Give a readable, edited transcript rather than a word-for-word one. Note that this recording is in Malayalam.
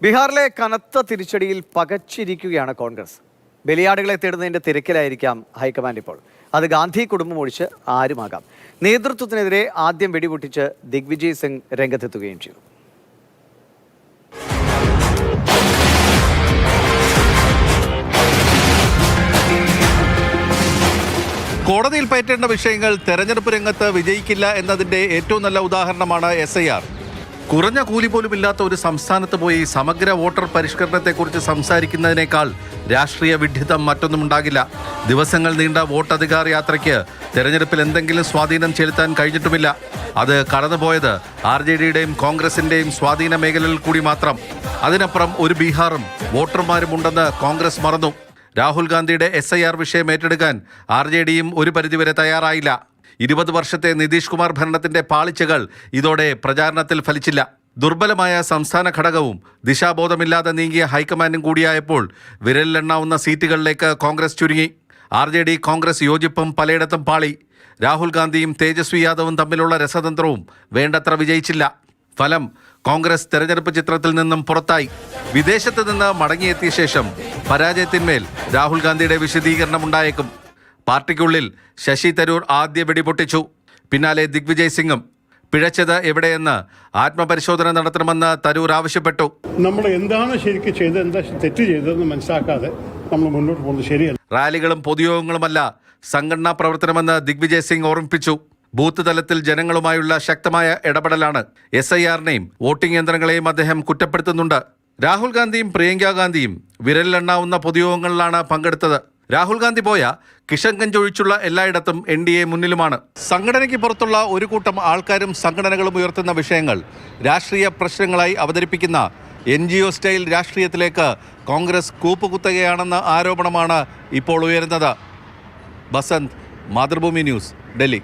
ബീഹാറിലെ കനത്ത തിരിച്ചടിയിൽ പകച്ചിരിക്കുകയാണ് കോൺഗ്രസ്. ബലിയാടുകളെ തേടുന്നതിന്റെ തിരക്കിലായിരിക്കാം ഹൈക്കമാൻഡ് ഇപ്പോൾ. അത് ഗാന്ധി കുടുംബം ഒഴിച്ച് ആരുമാകാം. നേതൃത്വത്തിനെതിരെ ആദ്യം വെടിപൊട്ടിച്ച് ദിഗ്വിജയ് സിംഗ് രംഗത്തെത്തുകയും ചെയ്തു. കോടതിയിൽ പയറ്റേണ്ട വിഷയങ്ങൾ തെരഞ്ഞെടുപ്പ് രംഗത്ത് വിജയിക്കില്ല എന്നതിന്റെ ഏറ്റവും നല്ല ഉദാഹരണമാണ് SIR. കുറഞ്ഞ കൂലി പോലും ഇല്ലാത്ത ഒരു സംസ്ഥാനത്ത് പോയി സമഗ്ര വോട്ടർ പരിഷ്കരണത്തെക്കുറിച്ച് സംസാരിക്കുന്നതിനേക്കാൾ രാഷ്ട്രീയ വിഡ്ഢിത്തം മറ്റൊന്നും ഉണ്ടാകില്ല. ദിവസങ്ങൾ നീണ്ട വോട്ടധികാർ യാത്രയ്ക്ക് തെരഞ്ഞെടുപ്പിൽ എന്തെങ്കിലും സ്വാധീനം ചെലുത്താൻ കഴിഞ്ഞിട്ടുമില്ല. അത് കടന്നുപോയത് RJDയുടെയും കോൺഗ്രസിന്റെയും സ്വാധീന മേഖലയിൽ കൂടി മാത്രം. അതിനപ്പുറം ഒരു ബീഹാറും വോട്ടർമാരും ഉണ്ടെന്ന് കോൺഗ്രസ് മറന്നു. രാഹുൽ ഗാന്ധിയുടെ SIR വിഷയം ഏറ്റെടുക്കാൻ RJDയും ഒരു പരിധിവരെ തയ്യാറായില്ല. 20 വർഷത്തെ നിതീഷ് കുമാർ ഭരണത്തിന്റെ പാളിച്ചകൾ ഇതോടെ പ്രചാരണത്തിൽ ഫലിച്ചില്ല. ദുർബലമായ സംസ്ഥാന ഘടകവും ദിശാബോധമില്ലാതെ നീങ്ങിയ ഹൈക്കമാൻഡും കൂടിയായപ്പോൾ വിരലിലെണ്ണാവുന്ന സീറ്റുകളിലേക്ക് കോൺഗ്രസ് ചുരുങ്ങി. RJD കോൺഗ്രസ് യോജിപ്പും പലയിടത്തും പാളി. രാഹുൽ ഗാന്ധിയും തേജസ്വി യാദവും തമ്മിലുള്ള രസതന്ത്രവും വേണ്ടത്ര വിജയിച്ചില്ല. ഫലം കോൺഗ്രസ് തെരഞ്ഞെടുപ്പ് ചിത്രത്തിൽ നിന്നും പുറത്തായി. വിദേശത്ത് നിന്ന് മടങ്ങിയെത്തിയ ശേഷം പരാജയത്തിന്മേൽ രാഹുൽ ഗാന്ധിയുടെ വിശദീകരണം ഉണ്ടായേക്കും. പാർട്ടിക്കുള്ളിൽ ശശി തരൂർ ആദ്യ വെടിപൊട്ടിച്ചു. പിന്നാലെ ദിഗ്വിജയ് സിംഗും. പിഴച്ചത് എവിടെയെന്ന് ആത്മപരിശോധന നടത്തണമെന്ന് തരൂർ ആവശ്യപ്പെട്ടു. നമ്മൾ എന്താണ് ശരിക്കും ചെയ്തത്, എന്താ തെറ്റ് ചെയ്തതെന്ന് മനസ്സിലാക്കാതെ നമ്മൾ മുന്നോട്ട് പോകുന്നത് ശരിയല്ല. റാലികളും പൊതുയോഗങ്ങളുമല്ല സംഘടനാ പ്രവർത്തനമെന്ന് ദിഗ്വിജയ് സിംഗ് ഓർമ്മിപ്പിച്ചു. ബൂത്ത് തലത്തിൽ ജനങ്ങളുമായുള്ള ശക്തമായ ഇടപെടലാണ്. SIRനെയും വോട്ടിംഗ് യന്ത്രങ്ങളെയും അദ്ദേഹം കുറ്റപ്പെടുത്തുന്നുണ്ട്. രാഹുൽ ഗാന്ധിയും പ്രിയങ്ക ഗാന്ധിയും വിരലിലെണ്ണാവുന്ന പൊതുയോഗങ്ങളിലാണ് പങ്കെടുത്തത്. രാഹുൽ ഗാന്ധി പോയ കിഷൻഗഞ്ച് ഒഴിച്ചുള്ള എല്ലായിടത്തും NDA മുന്നിലുമാണ്. സംഘടനയ്ക്ക് പുറത്തുള്ള ഒരു കൂട്ടം ആൾക്കാരും സംഘടനകളും ഉയർത്തുന്ന വിഷയങ്ങൾ രാഷ്ട്രീയ പ്രശ്നങ്ങളായി അവതരിപ്പിക്കുന്ന NGO സ്റ്റൈൽ രാഷ്ട്രീയത്തിലേക്ക് കോൺഗ്രസ് കൂപ്പുകുത്തുകയാണെന്ന ആരോപണമാണ് ഇപ്പോൾ ഉയരുന്നത്. ബസന്ത്, മാതൃഭൂമി ന്യൂസ്, ഡൽഹി.